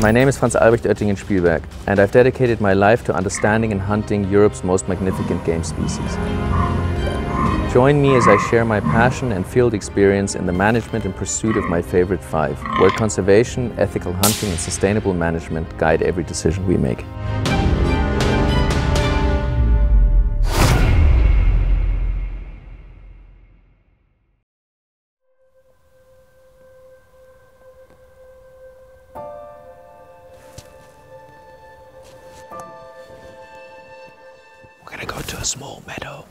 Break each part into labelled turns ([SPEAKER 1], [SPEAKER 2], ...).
[SPEAKER 1] My name is Franz-Albrecht Oettingen-Spielberg, and I've dedicated my life to understanding and hunting Europe's most magnificent game species. Join me as I share my passion and field experience in the management and pursuit of my favorite five, where conservation, ethical hunting and sustainable management guide every decision we make.
[SPEAKER 2] We're going to go to a small meadow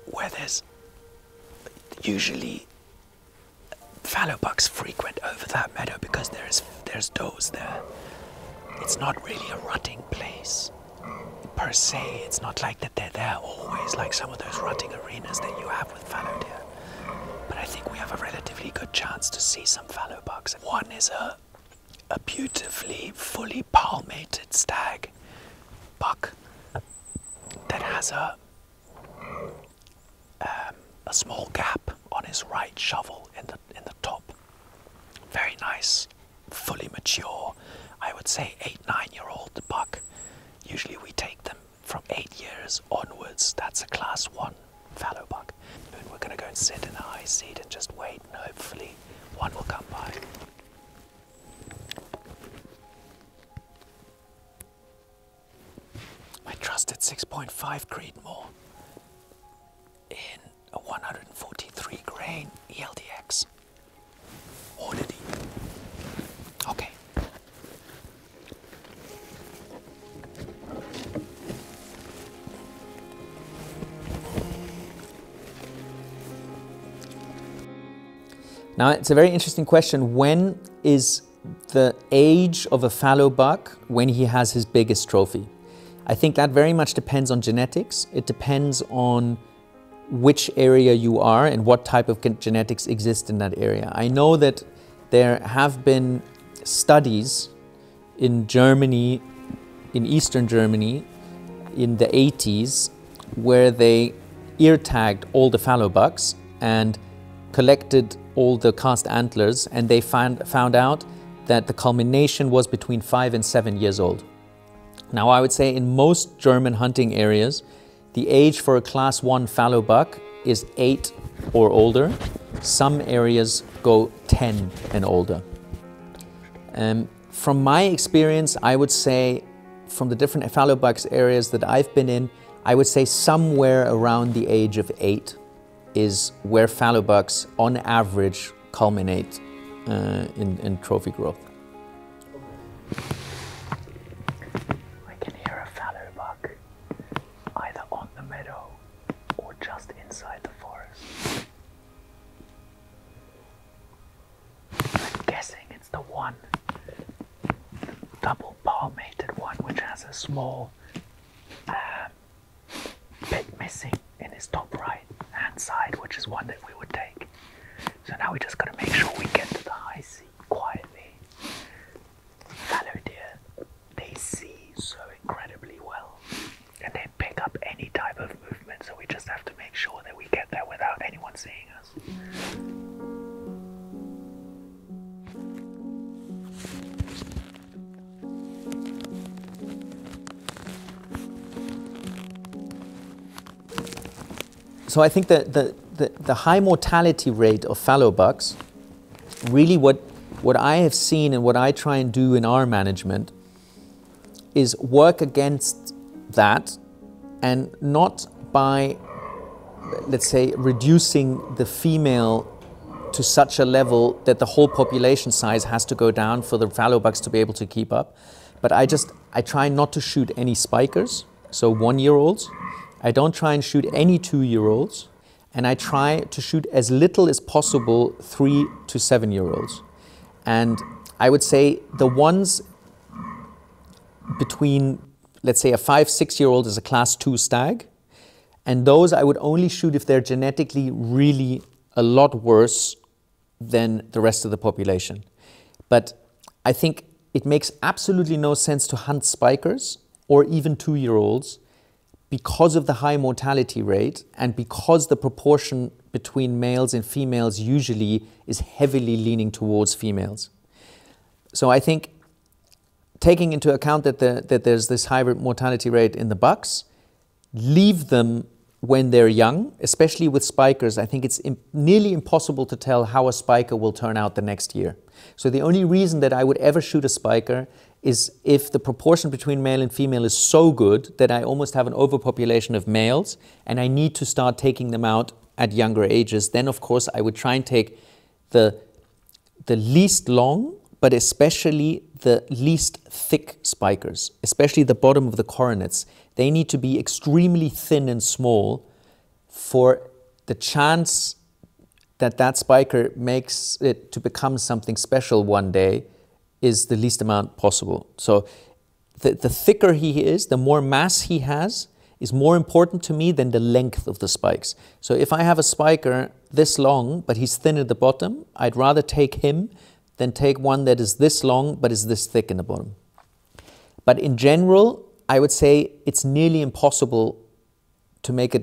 [SPEAKER 2] where there's usually fallow bucks frequent over that meadow because there's does there. It's not really a rutting place per se. It's not like that they're there always like some of those rutting arenas that you have with fallow deer. But I think we have a relatively good chance to see some fallow bucks. One is a beautifully fully palmated stag buck that has a small gap on his right shovel in the top. Very nice, fully mature, I would say 8-9-year-old buck. Usually we take them from 8 years onwards. That's a class 1 fallow buck. And we're going to go and sit in a high seat and just wait, and hopefully one will come by. My trusted 6.5 Creedmoor in a 143 grain ELDX. Ordered it. Okay.
[SPEAKER 3] Now, it's a very interesting question. When is the age of a fallow buck when he has his biggest trophy? I think that very much depends on genetics. It depends on which area you are and what type of genetics exist in that area. I know that there have been studies in Germany, in Eastern Germany, in the 80s, where they ear tagged all the fallow bucks and collected all the cast antlers, and they found out that the culmination was between 5 and 7 years old. Now, I would say in most German hunting areas, the age for a class 1 fallow buck is 8 or older. Some areas go 10 and older. From my experience, I would say from the different fallow bucks areas that I've been in, I would say somewhere around the age of 8 is where fallow bucks on average culminate in trophy growth.
[SPEAKER 2] Inside the forest. I'm guessing it's the one, double palmated one, which has a small bit missing in his top right hand side, which is one that we would take. So now we just got to make sure we get to the high seat quietly. Fallow deer, they see so incredibly well, and they pick up any type of movement, so we just have to make sure that we get there without anyone seeing us.
[SPEAKER 3] So I think that the high mortality rate of fallow bucks, really what I have seen and what I try and do in our management is work against that, and not by, let's say, reducing the female to such a level that the whole population size has to go down for the fallow bucks to be able to keep up. But I try not to shoot any spikers, so 1-year-olds. I don't try and shoot any 2-year-olds, and I try to shoot as little as possible 3 to 7-year-olds. And I would say the ones between, let's say, a 5-6-year-old is a class 2 stag, and those I would only shoot if they're genetically really a lot worse than the rest of the population. But I think it makes absolutely no sense to hunt spikers or even 2-year-olds because of the high mortality rate and because the proportion between males and females usually is heavily leaning towards females. So I think taking into account that there's this high mortality rate in the bucks, leave them when they're young, especially with spikers. I think it's nearly impossible to tell how a spiker will turn out the next year. So the only reason that I would ever shoot a spiker is if the proportion between male and female is so good that I almost have an overpopulation of males and I need to start taking them out at younger ages. Then of course I would try and take the least long, but especially the least thick spikers, especially the bottom of the coronets. They need to be extremely thin and small for the chance that that spiker makes it to become something special one day is the least amount possible. So the thicker he is, the more mass he has, is more important to me than the length of the spikes. So if I have a spiker this long, but he's thin at the bottom, I'd rather take him than take one that is this long, but is this thick in the bottom. But in general, I would say it's nearly impossible to make to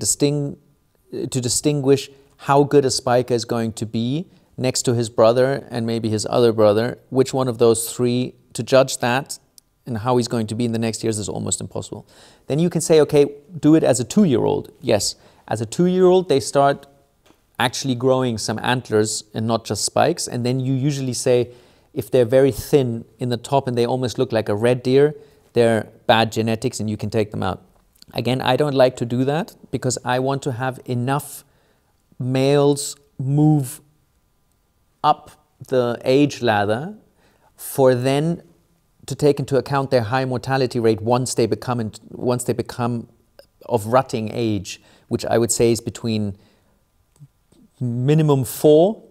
[SPEAKER 3] distinguish how good a spiker is going to be next to his brother and maybe his other brother. Which one of those three, to judge that and how he's going to be in the next years is almost impossible. Then you can say, okay, do it as a 2-year-old. Yes, as a 2-year-old, they start actually growing some antlers and not just spikes. And then you usually say, if they're very thin in the top and they almost look like a red deer, they're bad genetics and you can take them out. Again, I don't like to do that because I want to have enough males move up the age ladder for then to take into account their high mortality rate once they become of rutting age, which I would say is between minimum 4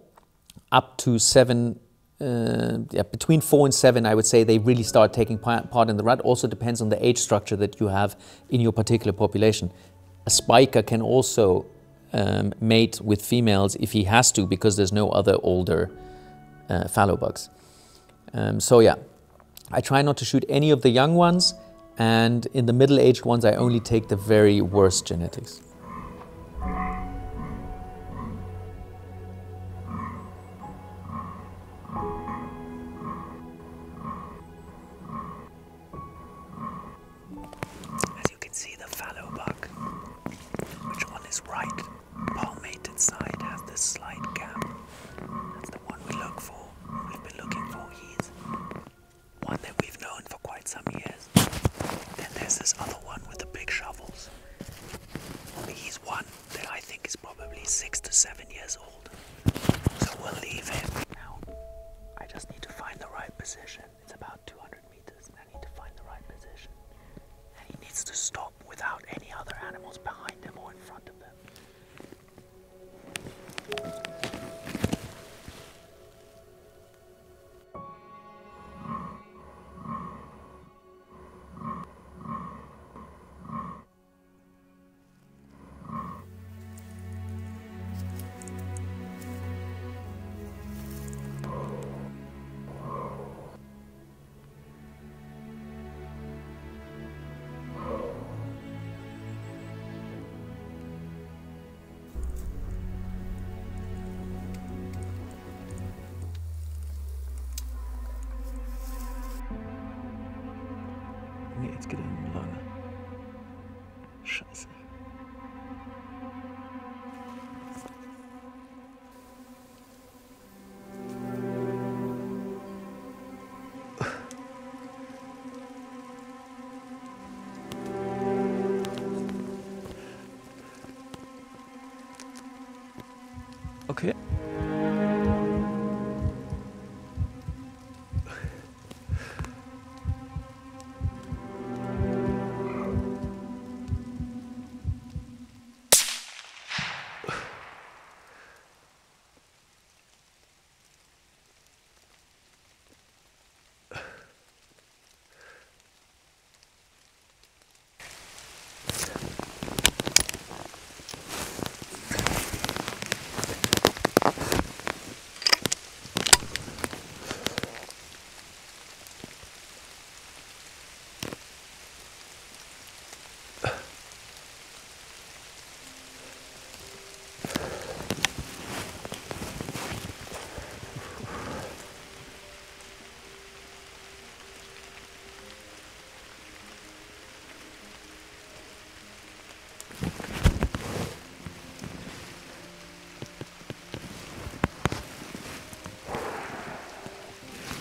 [SPEAKER 3] up to 7. Between 4 and 7, I would say they really start taking part in the rut. Also depends on the age structure that you have in your particular population. A spiker can also mate with females if he has to, because there's no other older fallow bugs. So yeah, I try not to shoot any of the young ones, and in the middle-aged ones I only take the very worst genetics.
[SPEAKER 2] As you can see, the fallow buck, which on his right palmated side has this slight gap. That's the one we look for. We've been looking for. He's one that we've known for quite some years. Then there's this other one with the big shovels. He's one that I think is probably 6 to 7 years old. So we'll leave him. Now, I just need to find the right position. It's about 200 meters. I need to find the right position. And he needs to stop without any other animals behind him or in front of him. Nee, jetzt geht er lange. Scheiße. Okay.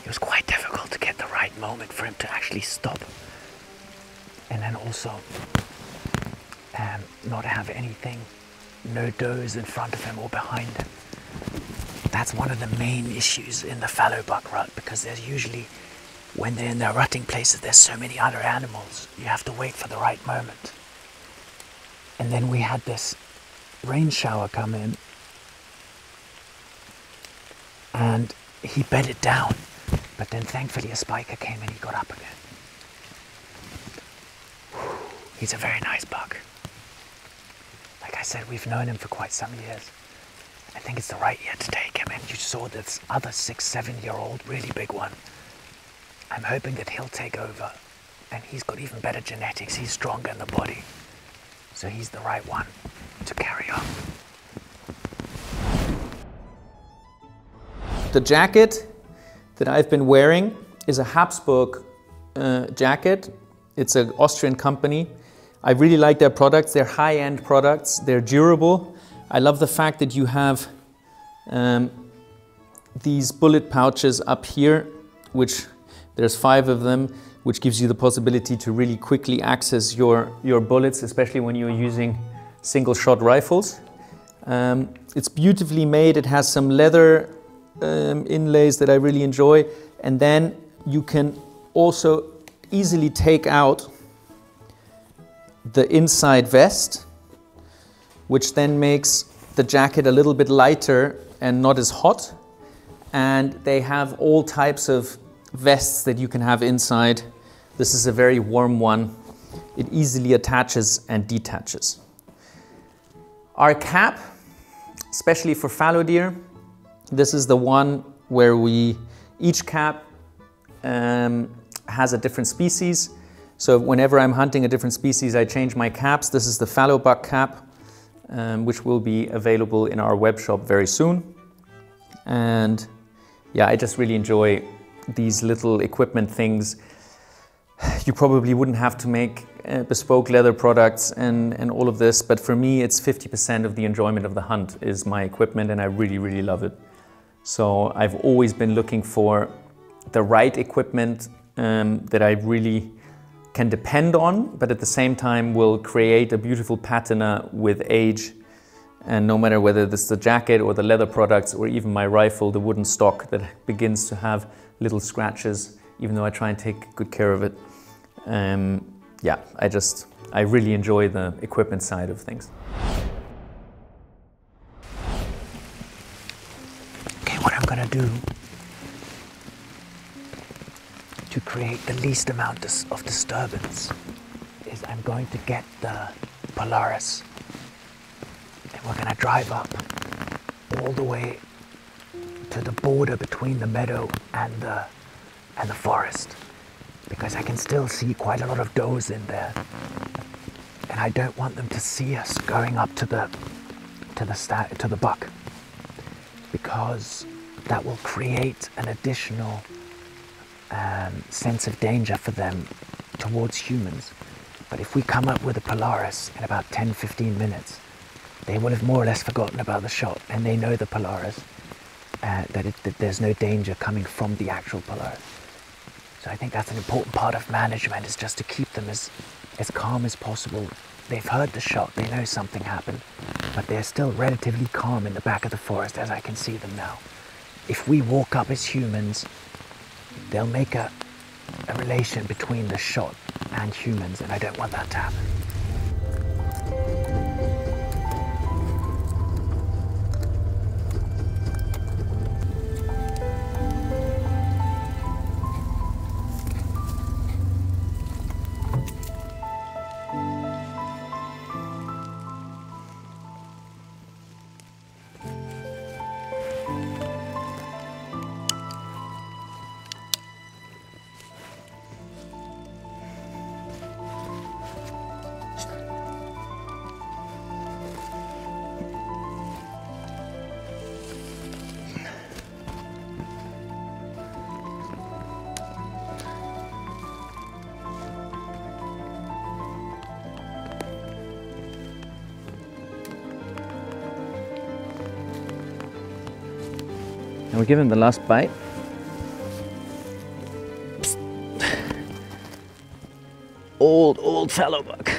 [SPEAKER 2] was quite difficult to get the right moment for him to actually stop. And then also not have anything, no does in front of him or behind him. That's one of the main issues in the fallow buck rut, because there's usually, when they're in their rutting places, there's so many other animals. You have to wait for the right moment. And then we had this rain shower come in, and he bedded down. But then thankfully a spiker came and he got up again. He's a very nice buck. Like I said, we've known him for quite some years. I think it's the right year to take him, and you saw this other 6-7-year-old really big one. I'm hoping that he'll take over, and he's got even better genetics. He's stronger in the body, so he's the right one to carry on.
[SPEAKER 3] The jacket that I've been wearing is a Habsburg jacket. It's an Austrian company. I really like their products. They're high-end products. They're durable. I love the fact that you have these bullet pouches up here, which there's 5 of them, which gives you the possibility to really quickly access your bullets, especially when you're using single-shot rifles. It's beautifully made. It has some leather inlays that I really enjoy. And then you can also easily take out the inside vest, which then makes the jacket a little bit lighter and not as hot. And they have all types of vests that you can have inside. This is a very warm one. It easily attaches and detaches. Our cap, especially for fallow deer, this is the one where each cap has a different species. So whenever I'm hunting a different species, I change my caps. This is the fallow buck cap, which will be available in our web shop very soon. And yeah, I just really enjoy these little equipment things. You probably wouldn't have to make bespoke leather products and all of this, but for me, it's 50% of the enjoyment of the hunt is my equipment, and I really, really love it. So I've always been looking for the right equipment that I really can depend on, but at the same time will create a beautiful patina with age. And no matter whether this is the jacket or the leather products or even my rifle, the wooden stock that begins to have little scratches, even though I try and take good care of it. Yeah, I really enjoy the equipment side of things.
[SPEAKER 2] Okay, what I'm gonna do to create the least amount of disturbance is I'm going to get the Polaris, and we're gonna drive up all the way to the border between the meadow and the forest, because I can still see quite a lot of does in there, and I don't want them to see us going up to the buck, because that will create an additional sense of danger for them towards humans. But if we come up with a Polaris in about 10-15 minutes, they will have more or less forgotten about the shot, and they know the Polaris, that there's no danger coming from the actual Polaris. So I think that's an important part of management, is just to keep them as calm as possible. They've heard the shot, they know something happened, but they're still relatively calm in the back of the forest as I can see them now. If we walk up as humans, they'll make a relation between the shot and humans, and I don't want that to happen.
[SPEAKER 1] And we give him the last bite. old fallow buck.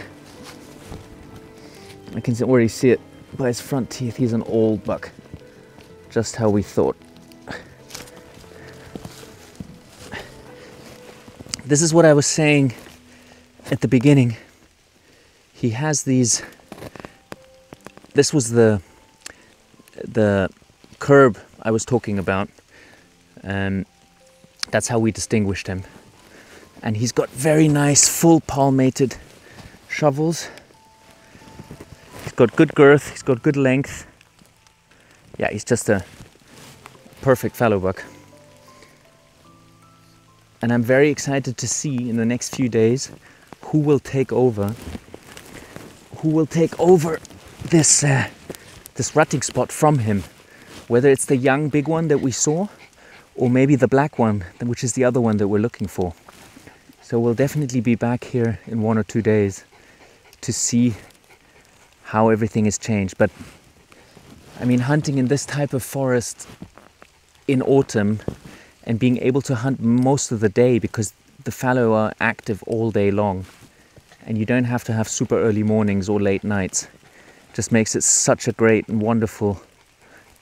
[SPEAKER 1] I can already see it by his front teeth. He's an old buck, just how we thought. This is what I was saying at the beginning. He has these, this was the curb I was talking about. That's how we distinguished him. And he's got very nice full palmated shovels. He's got good girth, he's got good length. Yeah, he's just a perfect fallow buck. And I'm very excited to see in the next few days who will take over this this rutting spot from him. Whether it's the young big one that we saw, or maybe the black one, which is the other one that we're looking for. So we'll definitely be back here in 1 or 2 days to see how everything has changed. But I mean, hunting in this type of forest in autumn and being able to hunt most of the day, because the fallow are active all day long and you don't have to have super early mornings or late nights, just makes it such a great and wonderful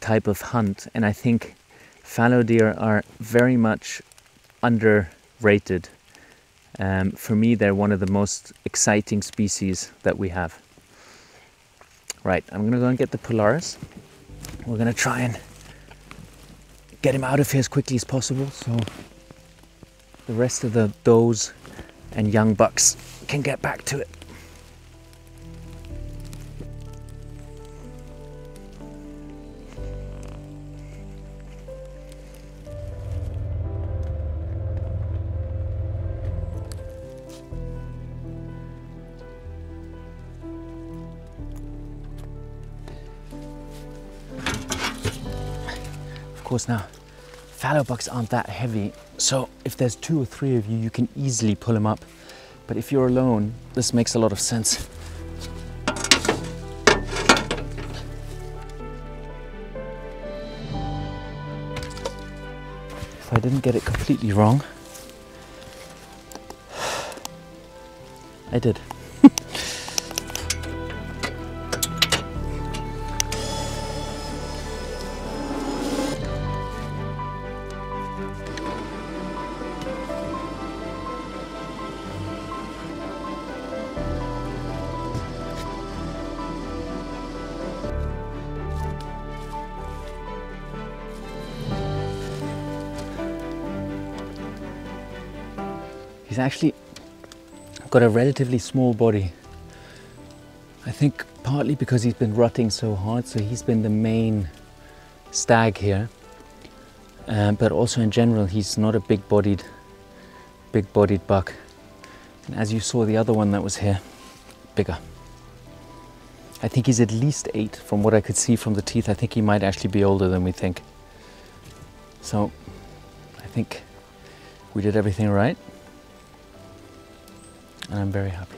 [SPEAKER 1] type of hunt. And I think fallow deer are very much underrated. For me, they're one of the most exciting species that we have. Right, I'm gonna go and get the Polaris. We're gonna try and get him out of here as quickly as possible, so the rest of the does and young bucks can get back to it. Of course, now fallow bucks aren't that heavy, so if there's 2 or 3 of you, you can easily pull them up. But if you're alone, this makes a lot of sense. If I didn't get it completely wrong, I did. He's actually got a relatively small body. I think partly because he's been rutting so hard, so he's been the main stag here. But also in general, he's not a big-bodied buck. And as you saw, the other one that was here, bigger. I think he's at least 8 from what I could see from the teeth. I think he might actually be older than we think. So I think we did everything right. And I'm very happy.